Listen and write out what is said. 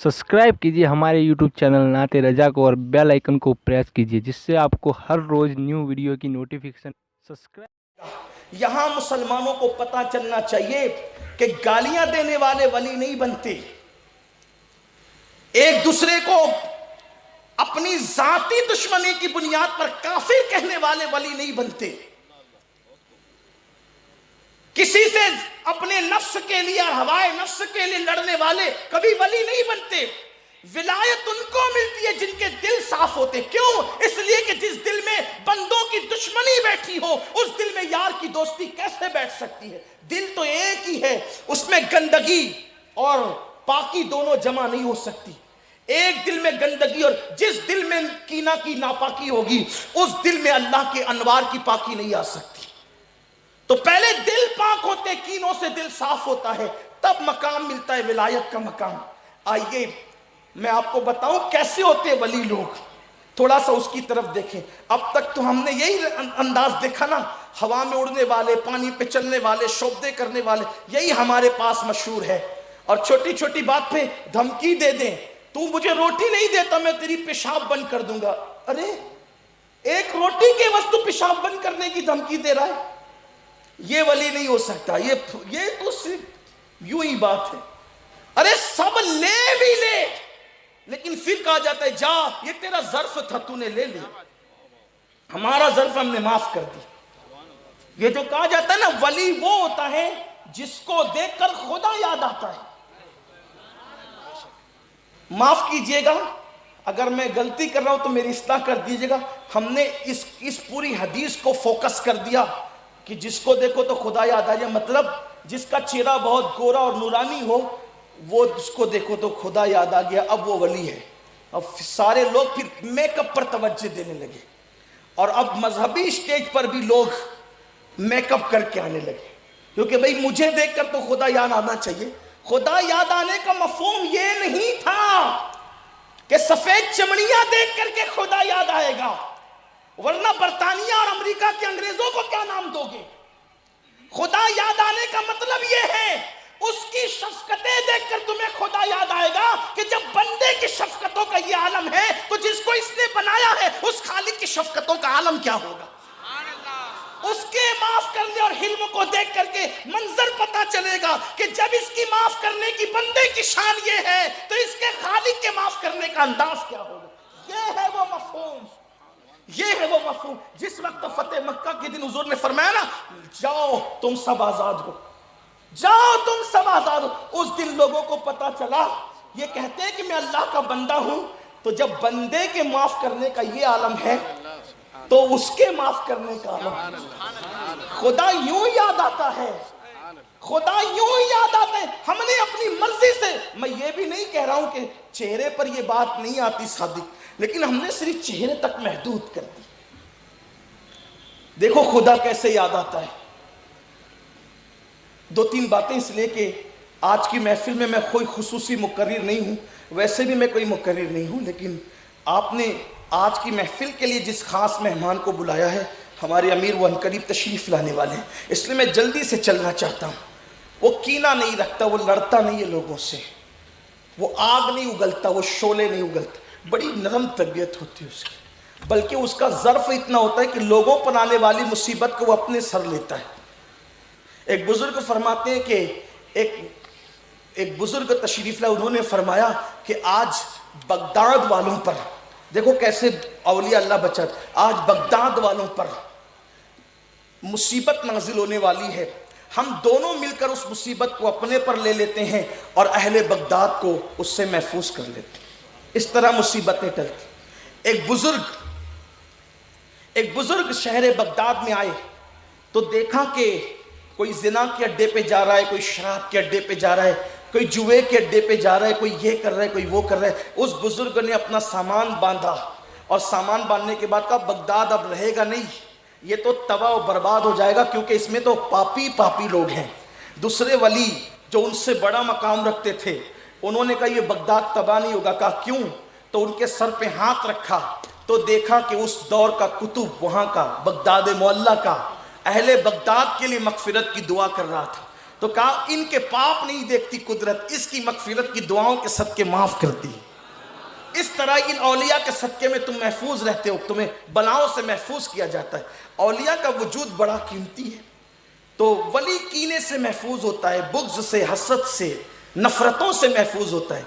Subscribe कीजिए हमारे YouTube channel नाते रजा को और बेल आइकन को प्रेस कीजिए जिससे आपको हर रोज न्यू वीडियो की नोटिफिकेशन सब्सक्राइब। यहां मुसलमानों को पता चलना चाहिए कि गालियां देने वाले वली नहीं बनते, एक दूसरे को अपनी जाती दुश्मनी की बुनियाद पर काफिर कहने वाले वली नहीं बनते, किसी से अपने नफ्स के लिए और हवाए नफ्स के लिए लड़ने वाले कभी वली नहीं बनते। विलायत उनको मिलती है जिनके दिल साफ होते। क्यों? इसलिए कि जिस दिल में बंदों की दुश्मनी बैठी हो उस दिल में यार की दोस्ती कैसे बैठ सकती है? दिल तो एक ही है, उसमें गंदगी और पाकी दोनों जमा नहीं हो सकती। एक दिल में गंदगी और जिस दिल में कीना की नापाकी होगी उस दिल में अल्लाह के अनवार की पाकी नहीं आ सकती। तो पहले दिल पाक होते, कीनों से दिल साफ होता है, तब मकाम मिलता है विलायत का मकाम। आइए मैं आपको बताऊं कैसे होते हैं वली लोग, थोड़ा सा उसकी तरफ देखें। अब तक तो हमने यही अंदाज देखा ना, हवा में उड़ने वाले, पानी पे चलने वाले, शोबदे करने वाले, यही हमारे पास मशहूर है। और छोटी छोटी बात पे धमकी दे दें, तू मुझे रोटी नहीं देता मैं तेरी पेशाब बंद कर दूंगा। अरे एक रोटी के वस्तु पेशाब बंद करने की धमकी दे रहा है, ये वली नहीं हो सकता। ये तो सिर्फ यूं ही बात है। अरे सब ले भी ले, लेकिन फिर कहा जाता है जा ये तेरा ज़र्फ था तूने ले लिया, हमारा ज़र्फ हमने माफ कर दी। ये जो कहा जाता है ना, वली वो होता है जिसको देखकर खुदा याद आता है। माफ कीजिएगा अगर मैं गलती कर रहा हूं तो मेरी इस्लाह कर दीजिएगा। हमने इस पूरी हदीस को फोकस कर दिया कि जिसको देखो तो खुदा याद आ जाए, मतलब जिसका चेहरा बहुत गोरा और नूरानी हो वो उसको देखो तो खुदा याद आ गया, अब वो वली है। अब सारे लोग फिर मेकअप पर तवज्जो देने लगे और अब मजहबी स्टेज पर भी लोग मेकअप करके आने लगे, क्योंकि भाई मुझे देखकर तो खुदा याद आना चाहिए। खुदा याद आने का मफहूम ये नहीं था कि सफेद चमड़ियां देख करके खुदा याद आएगा, वरना बर्तानिया और अमेरिका के अंग्रेजों को क्या नाम दोगे? खुदा याद आने का मतलब यह है उसकी शफकतें देखकर तुम्हें खुदा याद आएगा कि जब बंदे की शफकतों का यह आलम है तो जिसको इसने बनाया है उस खालिक की शफकतों का आलम क्या होगा? उसके माफ करने और हिल्म को देख करके मंजर पता चलेगा कि जब इसकी माफ करने की बंदे की शान ये है तो इसके खालिक के माफ करने का अंदाज क्या होगा? ये है वो मफहूम, ये है वो मफहूम। जिस वक्त फतेह मक्का के दिन हुजूर ने फरमाया ना, जाओ तुम सब आजाद हो, जाओ तुम सब आजाद हो, उस दिन लोगों को पता चला ये कहते हैं कि मैं अल्लाह का बंदा हूं। तो जब बंदे के माफ करने का ये आलम है तो उसके माफ करने का आलम, खुदा यूं याद आता है, खुदा यूं याद आता है। हमने अपनी मर्जी से, मैं ये भी नहीं कह रहा हूं कि चेहरे पर ये बात नहीं आती सादिक, लेकिन हमने सिर्फ चेहरे तक महदूद कर दी। देखो खुदा कैसे याद आता है। दो तीन बातें इसलिए कि आज की महफिल में मैं कोई खुसूसी मुकर्रिर नहीं हूं, वैसे भी मैं कोई मुकर्रिर नहीं हूं, लेकिन आपने आज की महफिल के लिए जिस खास मेहमान को बुलाया है, हमारे अमीर वो अनकरीब तशरीफ लाने वाले हैं, इसलिए मैं जल्दी से चलना चाहता हूं। वो कीना नहीं रखता, वो लड़ता नहीं है लोगों से, वो आग नहीं उगलता, वो शोले नहीं उगलता, बड़ी नरम तबीयत होती है उसकी, बल्कि उसका ज़र्फ इतना होता है कि लोगों पर आने वाली मुसीबत को वो अपने सर लेता है। एक बुजुर्ग फरमाते हैं कि एक बुजुर्ग तशरीफ लाए, उन्होंने फरमाया कि आज बगदाद वालों पर, देखो कैसे औलिया अल्लाह बचा, आज बगदाद वालों पर मुसीबत नाजिल होने वाली है, हम दोनों मिलकर उस मुसीबत को अपने पर ले लेते हैं और अहले बगदाद को उससे महफूज कर लेते हैं। इस तरह मुसीबतें टलती। एक बुजुर्ग शहर बगदाद में आए तो देखा कि कोई जिना के अड्डे पे जा रहा है, कोई शराब के अड्डे पे जा रहा है, कोई जुए के अड्डे पे जा रहा है, कोई ये कर रहा है, कोई वो कर रहा है। उस बुजुर्ग ने अपना सामान बांधा और सामान बांधने के बाद कहा बगदाद अब रहेगा नहीं, ये तो तबाह और बर्बाद हो जाएगा, क्योंकि इसमें तो पापी पापी लोग हैं। दूसरे वली जो उनसे बड़ा मकाम रखते थे उन्होंने कहा ये बगदाद तबाह नहीं होगा। कहा क्यों? तो उनके सर पे हाथ रखा तो देखा कि उस दौर का कुतुब, वहां का बगदाद मोहल्ला का, अहले बगदाद के लिए मगफिरत की दुआ कर रहा था। تو کہا ان کے پاپ نہیں دیکھتی قدرت، اس کی مغفرت کی دعاؤں کے صدقے معاف کرتی ہے۔ اس طرح ان اولیاء کے صدقے میں تم محفوظ رہتے ہو، تمہیں بلاؤں سے محفوظ کیا جاتا ہے۔ اولیاء کا وجود بڑا قیمتی ہے۔ تو ولی کینے سے محفوظ ہوتا ہے، بغض سے، حسد سے، نفرتوں سے محفوظ ہوتا ہے۔